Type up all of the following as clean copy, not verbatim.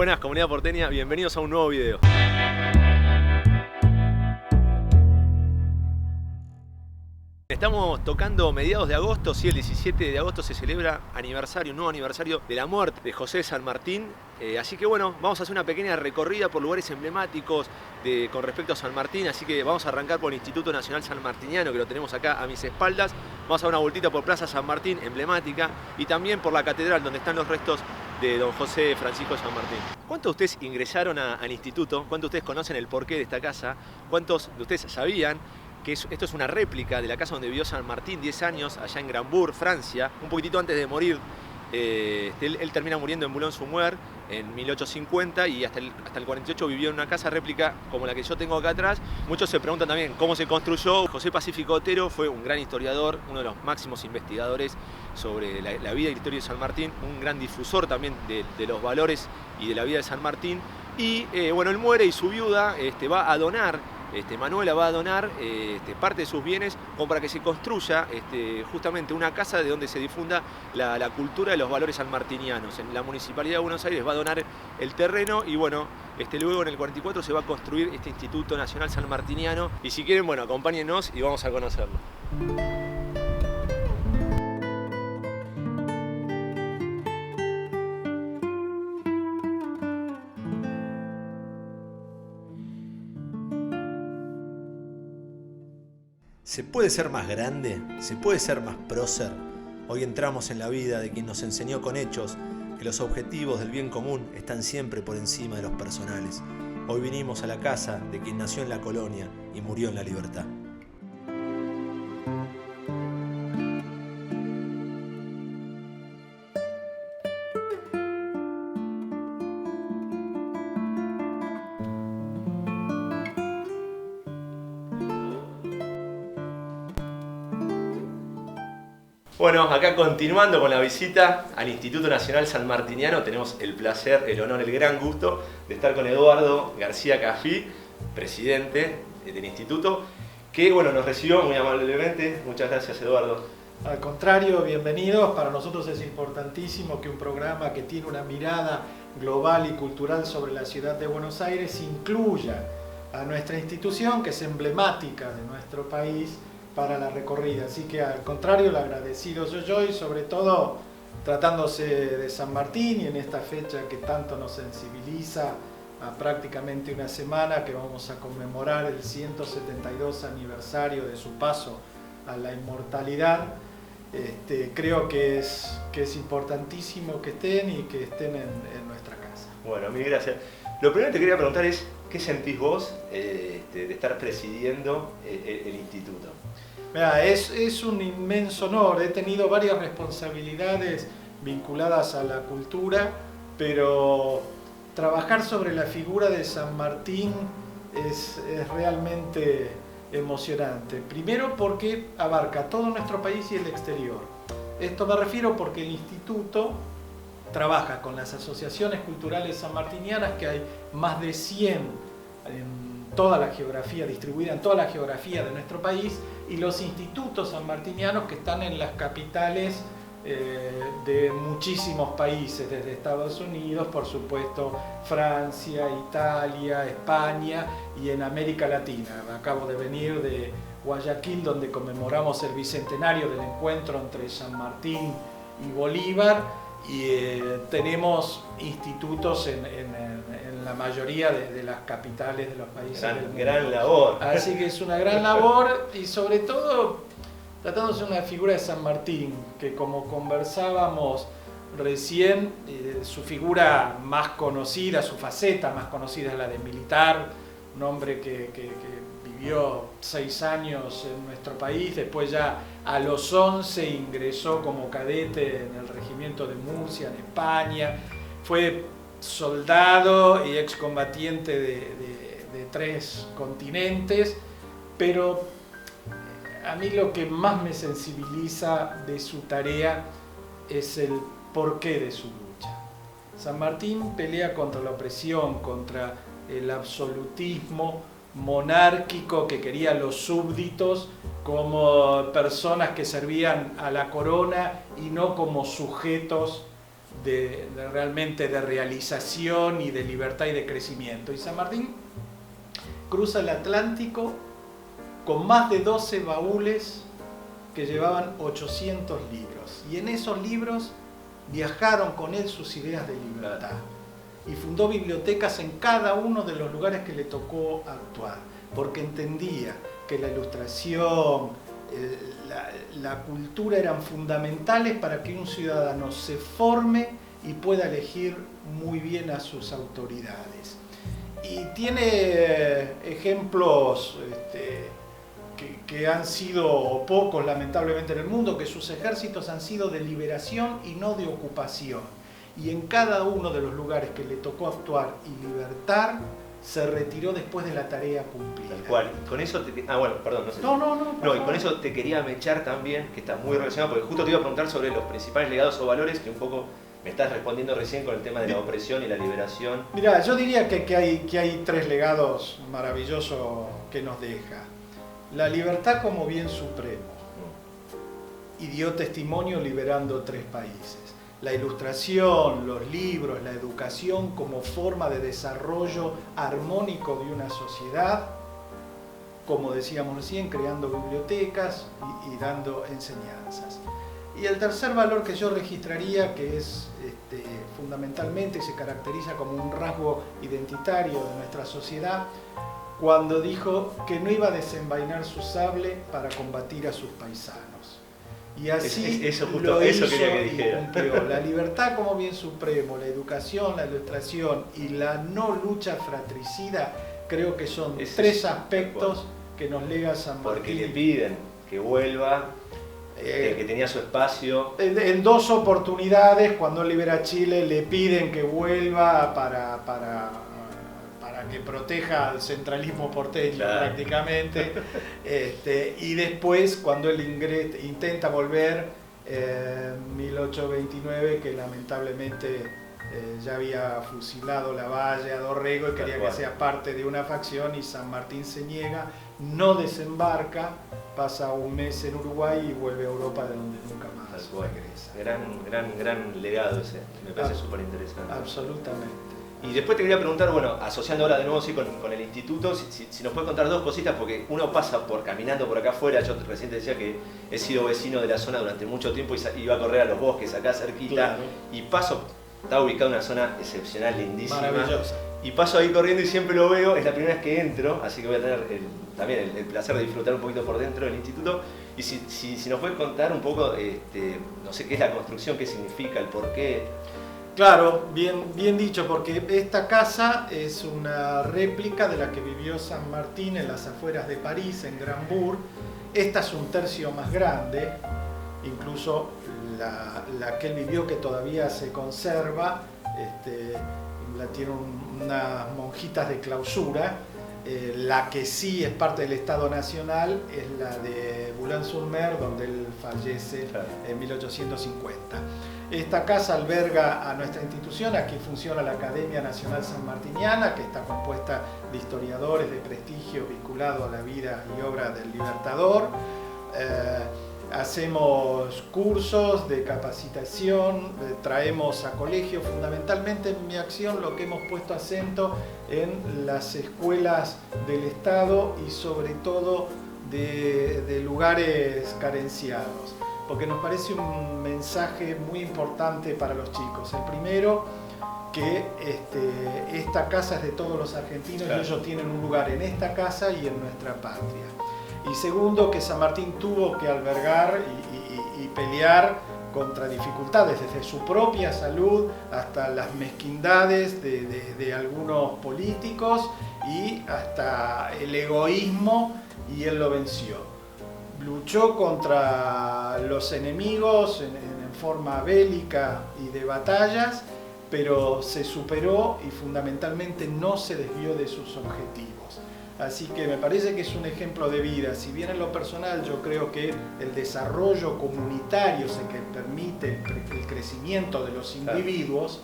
Buenas, comunidad porteña, bienvenidos a un nuevo video. Estamos tocando mediados de agosto, sí, el 17 de agosto se celebra un nuevo aniversario de la muerte de José de San Martín. Así que bueno, vamos a hacer una pequeña recorrida por lugares emblemáticos con respecto a San Martín. Así que vamos a arrancar por el Instituto Nacional Sanmartiniano, que lo tenemos acá a mis espaldas. Vamos a dar una vueltita por Plaza San Martín, emblemática, y también por la catedral, donde están los restos de don José Francisco de San Martín. ¿Cuántos de ustedes ingresaron al instituto? ¿Cuántos de ustedes conocen el porqué de esta casa? ¿Cuántos de ustedes sabían que esto es una réplica de la casa donde vivió San Martín 10 años, allá en Grambourg, Francia, un poquitito antes de morir? Él termina muriendo en Boulogne-sur-Mer en 1850 y hasta el 48 vivió en una casa réplica como la que yo tengo acá atrás. Muchos se preguntan también cómo se construyó. José Pacífico Otero fue un gran historiador, uno de los máximos investigadores sobre la vida y la historia de San Martín, un gran difusor también de los valores y de la vida de San Martín. Y bueno, él muere y su viuda va a donar, Manuela va a donar parte de sus bienes como para que se construya justamente una casa de donde se difunda la cultura de los valores sanmartinianos. En la Municipalidad de Buenos Aires va a donar el terreno y bueno, luego en el 44 se va a construir este Instituto Nacional Sanmartiniano. Y si quieren, bueno, acompáñennos y vamos a conocerlo. ¿Se puede ser más grande? ¿Se puede ser más prócer? Hoy entramos en la vida de quien nos enseñó con hechos que los objetivos del bien común están siempre por encima de los personales. Hoy vinimos a la casa de quien nació en la colonia y murió en la libertad. Bueno, acá continuando con la visita al Instituto Nacional Sanmartiniano, tenemos el placer, el honor, el gran gusto de estar con Eduardo García Cafí, presidente del instituto, que bueno, nos recibió muy amablemente. Muchas gracias, Eduardo. Al contrario, bienvenidos. Para nosotros es importantísimo que un programa que tiene una mirada global y cultural sobre la ciudad de Buenos Aires incluya a nuestra institución, que es emblemática de nuestro país, para la recorrida. Así que al contrario, el agradecido soy yo y sobre todo tratándose de San Martín y en esta fecha que tanto nos sensibiliza, a prácticamente una semana que vamos a conmemorar el 172 aniversario de su paso a la inmortalidad. Creo que es importantísimo que estén y que estén en nuestra casa. Bueno, mil gracias. Lo primero que te quería preguntar es, ¿qué sentís vos de estar presidiendo el instituto? Mira, es un inmenso honor. He tenido varias responsabilidades vinculadas a la cultura, pero trabajar sobre la figura de San Martín es realmente emocionante. Primero porque abarca todo nuestro país y el exterior. Esto me refiero porque el instituto trabaja con las asociaciones culturales sanmartinianas, que hay más de 100 en toda la geografía, distribuida en toda la geografía de nuestro país, y los institutos sanmartinianos que están en las capitales de muchísimos países, desde Estados Unidos, por supuesto, Francia, Italia, España y en América Latina. Acabo de venir de Guayaquil, donde conmemoramos el bicentenario del encuentro entre San Martín y Bolívar, y tenemos institutos en la mayoría de las capitales de los países del mundo. Gran labor. Así que es una gran labor y sobre todo tratándose de una figura de San Martín, que como conversábamos recién, su figura más conocida, su faceta más conocida es la de militar, un hombre que vivió 6 años en nuestro país, después ya a los 11 ingresó como cadete en el regimiento de Murcia, en España, fue soldado y excombatiente de 3 continentes, pero a mí lo que más me sensibiliza de su tarea es el porqué de su lucha. San Martín pelea contra la opresión, contra el absolutismo monárquico que quería a los súbditos como personas que servían a la corona y no como sujetos realmente de realización y de libertad y de crecimiento. Y San Martín cruza el Atlántico con más de 12 baúles que llevaban 800 libros. Y en esos libros viajaron con él sus ideas de libertad. Y fundó bibliotecas en cada uno de los lugares que le tocó actuar, porque entendía que la ilustración, la cultura eran fundamentales para que un ciudadano se forme y pueda elegir muy bien a sus autoridades. Y tiene ejemplos que han sido pocos lamentablemente en el mundo, que sus ejércitos han sido de liberación y no de ocupación. Y en cada uno de los lugares que le tocó actuar y libertar, se retiró después de la tarea cumplida. Tal cual. Con eso bueno, perdón, no sé. No, y con eso te quería mechar también, que está muy relacionado, porque justo te iba a preguntar sobre los principales legados o valores que un poco me estás respondiendo recién con el tema de la opresión y la liberación. Mirá, yo diría que hay 3 legados maravillosos que nos deja. La libertad como bien supremo. Y dio testimonio liberando 3 países. La ilustración, los libros, la educación como forma de desarrollo armónico de una sociedad, como decíamos recién, creando bibliotecas y dando enseñanzas. Y el tercer valor que yo registraría, que es fundamentalmente se caracteriza como un rasgo identitario de nuestra sociedad, cuando dijo que no iba a desenvainar su sable para combatir a sus paisanos. Y así eso lo hizo quería que y dijera. cumplió. La libertad como bien supremo, la educación, la ilustración y la no lucha fratricida, creo que son 3 aspectos que nos lega San Martín. Porque le piden que vuelva, que tenía su espacio. En 2 oportunidades, cuando él libera Chile, le piden que vuelva para que proteja al centralismo porteño, claro, prácticamente. Y después, cuando él intenta volver, en 1829, que lamentablemente ya había fusilado Lavalle a Dorrego y quería que sea parte de una facción, y San Martín se niega, no desembarca, pasa un mes en Uruguay y vuelve a Europa, de donde nunca más regresa. Gran legado ese, me parece súper interesante. Absolutamente. Y después te quería preguntar, bueno, asociando ahora de nuevo con el instituto, si nos puedes contar 2 cositas, porque uno pasa caminando por acá afuera. Yo recién te decía que he sido vecino de la zona durante mucho tiempo y iba a correr a los bosques acá cerquita, claro, y paso, está ubicado en una zona excepcional, lindísima, maravillosa, y paso ahí corriendo y siempre lo veo. Es la primera vez que entro, así que voy a tener también el placer de disfrutar un poquito por dentro del instituto. Y si nos puedes contar un poco, no sé qué es la construcción, qué significa, el porqué. Claro, bien dicho, porque esta casa es una réplica de la que vivió San Martín en las afueras de París, en Grandbourg. Esta es un tercio más grande, incluso la que él vivió, que todavía se conserva, la tienen unas monjitas de clausura. La que sí es parte del Estado Nacional es la de Boulogne-sur-Mer, donde él fallece en 1850. Esta casa alberga a nuestra institución. Aquí funciona la Academia Nacional Sanmartiniana, que está compuesta de historiadores de prestigio vinculados a la vida y obra del Libertador. Hacemos cursos de capacitación, traemos a colegios. Fundamentalmente en mi acción lo que hemos puesto acento en las escuelas del Estado y sobre todo de lugares carenciados, porque nos parece un mensaje muy importante para los chicos. El primero, que esta casa es de todos los argentinos, claro, y ellos tienen un lugar en esta casa y en nuestra patria. Y segundo, que San Martín tuvo que albergar y pelear contra dificultades, desde su propia salud hasta las mezquindades de algunos políticos y hasta el egoísmo, y él lo venció. Luchó contra los enemigos en forma bélica y de batallas, pero se superó y fundamentalmente no se desvió de sus objetivos. Así que me parece que es un ejemplo de vida. Si bien en lo personal yo creo que el desarrollo comunitario es el que permite el crecimiento de los individuos,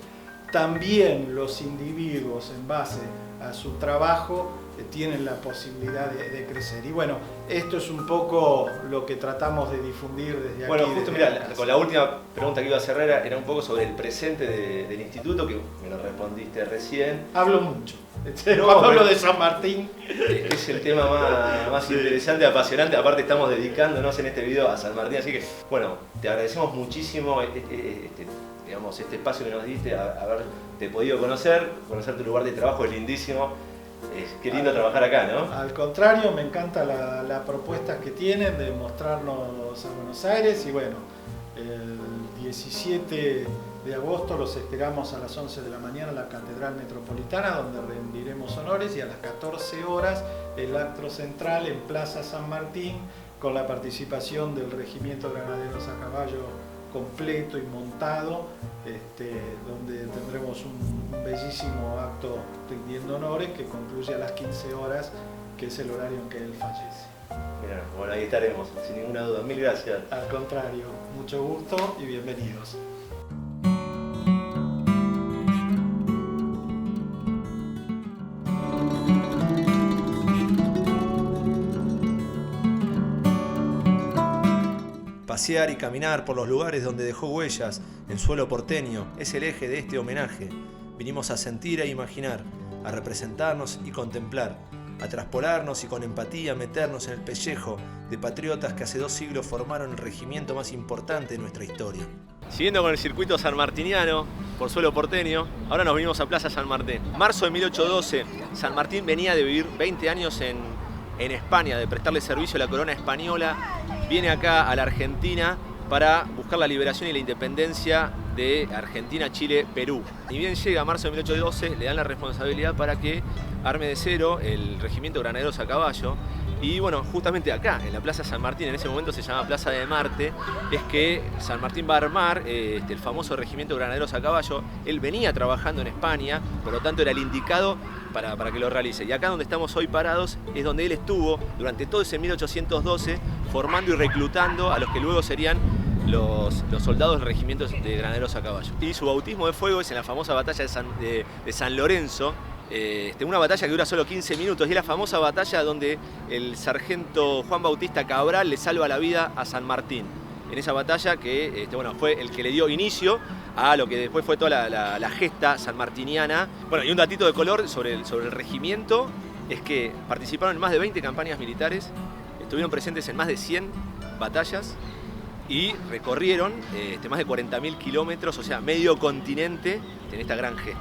también los individuos en base a su trabajo tienen la posibilidad de crecer. Y bueno, esto es un poco lo que tratamos de difundir desde aquí. Bueno, justo mira, con la última pregunta que iba a cerrar era un poco sobre el presente del instituto, que me lo respondiste recién. Hablo mucho. No, cuando hablo de San Martín. Es el tema más sí, interesante, apasionante. Aparte estamos dedicándonos en este video a San Martín, así que bueno, te agradecemos muchísimo este espacio que nos diste, haberte podido conocer tu lugar de trabajo, es lindísimo. Qué lindo trabajar acá, ¿no? Al contrario, me encanta la propuesta que tienen de mostrarnos a Buenos Aires y bueno, el 17 de agosto los esperamos a las 11 de la mañana en la Catedral Metropolitana, donde rendiremos honores, y a las 14 horas el acto central en Plaza San Martín con la participación del Regimiento Granaderos a Caballo completo y montado, donde tendremos un bellísimo acto rindiendo honores que concluye a las 15 horas, que es el horario en que él fallece. Mira, bueno, ahí estaremos, sin ninguna duda. Mil gracias. Al contrario, mucho gusto y bienvenidos. Pasear y caminar por los lugares donde dejó huellas el suelo porteño es el eje de este homenaje. Vinimos a sentir e imaginar, a representarnos y contemplar, a traspolarnos y con empatía meternos en el pellejo de patriotas que hace 2 siglos formaron el regimiento más importante de nuestra historia. Siguiendo con el circuito sanmartiniano por suelo porteño, ahora nos vinimos a Plaza San Martín. Marzo de 1812, San Martín venía de vivir 20 años en España, de prestarle servicio a la corona española. Viene acá a la Argentina para buscar la liberación y la independencia de Argentina, Chile, Perú. Ni bien llega a marzo de 1812, le dan la responsabilidad para que arme de cero el regimiento Granaderos a Caballo. Y bueno, justamente acá, en la Plaza San Martín, en ese momento se llama Plaza de Marte, es que San Martín va a armar el famoso regimiento Granaderos a Caballo. Él venía trabajando en España, por lo tanto era el indicado para que lo realice. Y acá donde estamos hoy parados es donde él estuvo durante todo ese 1812 formando y reclutando a los que luego serían los soldados del regimiento de Granaderos a Caballo. Y su bautismo de fuego es en la famosa batalla de San Lorenzo, una batalla que dura solo 15 minutos, y es la famosa batalla donde el sargento Juan Bautista Cabral le salva la vida a San Martín. En esa batalla que fue el que le dio inicio a lo que después fue toda la gesta sanmartiniana. Bueno, y un datito de color sobre el regimiento es que participaron en más de 20 campañas militares, estuvieron presentes en más de 100 batallas y recorrieron más de 40.000 kilómetros, o sea, medio continente en esta gran gesta.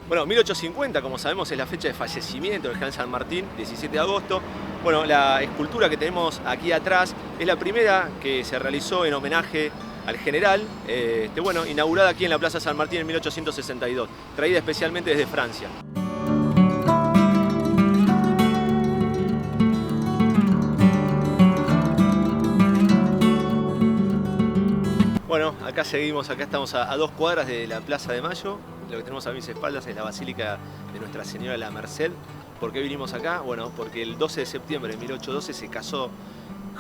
Bueno, 1850, como sabemos, es la fecha de fallecimiento del general San Martín, 17 de agosto. Bueno, la escultura que tenemos aquí atrás es la primera que se realizó en homenaje al general, inaugurada aquí en la Plaza San Martín en 1862, traída especialmente desde Francia. Bueno, acá seguimos, acá estamos a 2 cuadras de la Plaza de Mayo. Lo que tenemos a mis espaldas es la Basílica de Nuestra Señora de la Merced. ¿Por qué vinimos acá? Bueno, porque el 12 de septiembre de 1812 se casó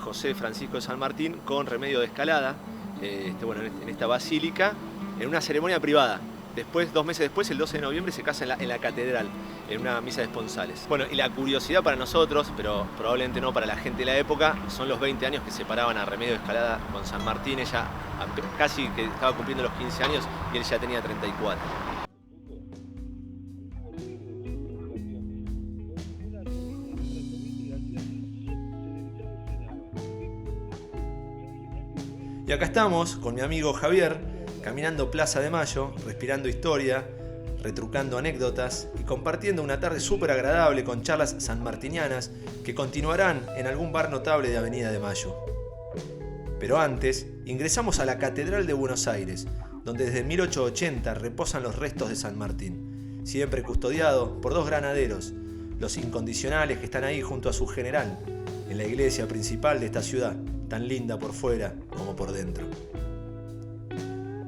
José Francisco de San Martín con Remedio de Escalada, en esta basílica, en una ceremonia privada. Después, 2 meses después, el 12 de noviembre, se casa en la catedral, en una misa de esponsales. Bueno, y la curiosidad para nosotros, pero probablemente no para la gente de la época, son los 20 años que separaban a Remedio de Escalada con San Martín. Ella casi que estaba cumpliendo los 15 años y él ya tenía 34. Y acá estamos con mi amigo Javier, caminando Plaza de Mayo, respirando historia, retrucando anécdotas y compartiendo una tarde súper agradable con charlas sanmartinianas que continuarán en algún bar notable de Avenida de Mayo. Pero antes, ingresamos a la Catedral de Buenos Aires, donde desde 1880 reposan los restos de San Martín, siempre custodiado por 2 granaderos, los incondicionales que están ahí junto a su general, en la iglesia principal de esta ciudad, tan linda por fuera como por dentro.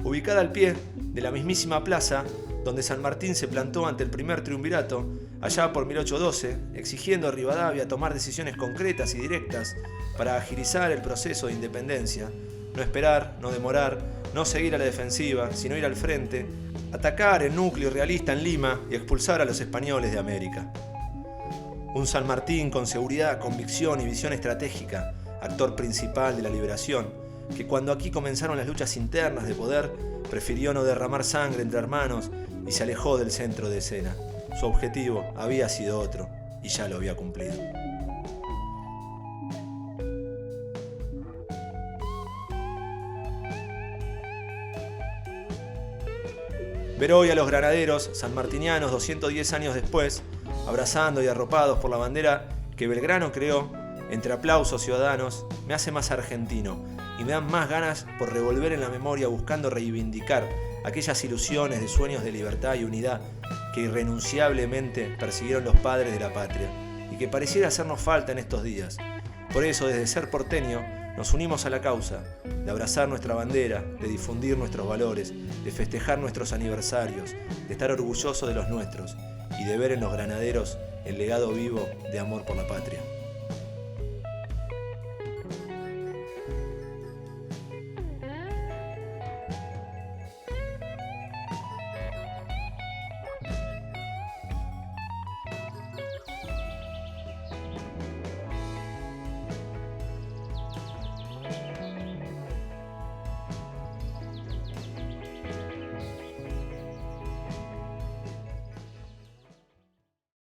Ubicada al pie de la mismísima plaza donde San Martín se plantó ante el primer triunvirato, allá por 1812, exigiendo a Rivadavia tomar decisiones concretas y directas para agilizar el proceso de independencia, no esperar, no demorar, no seguir a la defensiva, sino ir al frente, atacar el núcleo realista en Lima y expulsar a los españoles de América. Un San Martín con seguridad, convicción y visión estratégica, actor principal de la liberación, que cuando aquí comenzaron las luchas internas de poder, prefirió no derramar sangre entre hermanos y se alejó del centro de escena. Su objetivo había sido otro y ya lo había cumplido. Ver hoy a los granaderos sanmartinianos 210 años después, abrazando y arropados por la bandera que Belgrano creó, entre aplausos ciudadanos, me hace más argentino y me dan más ganas por revolver en la memoria buscando reivindicar aquellas ilusiones de sueños de libertad y unidad que irrenunciablemente persiguieron los padres de la patria y que pareciera hacernos falta en estos días. Por eso, desde Ser Porteño, nos unimos a la causa de abrazar nuestra bandera, de difundir nuestros valores, de festejar nuestros aniversarios, de estar orgullosos de los nuestros y de ver en los granaderos el legado vivo de amor por la patria.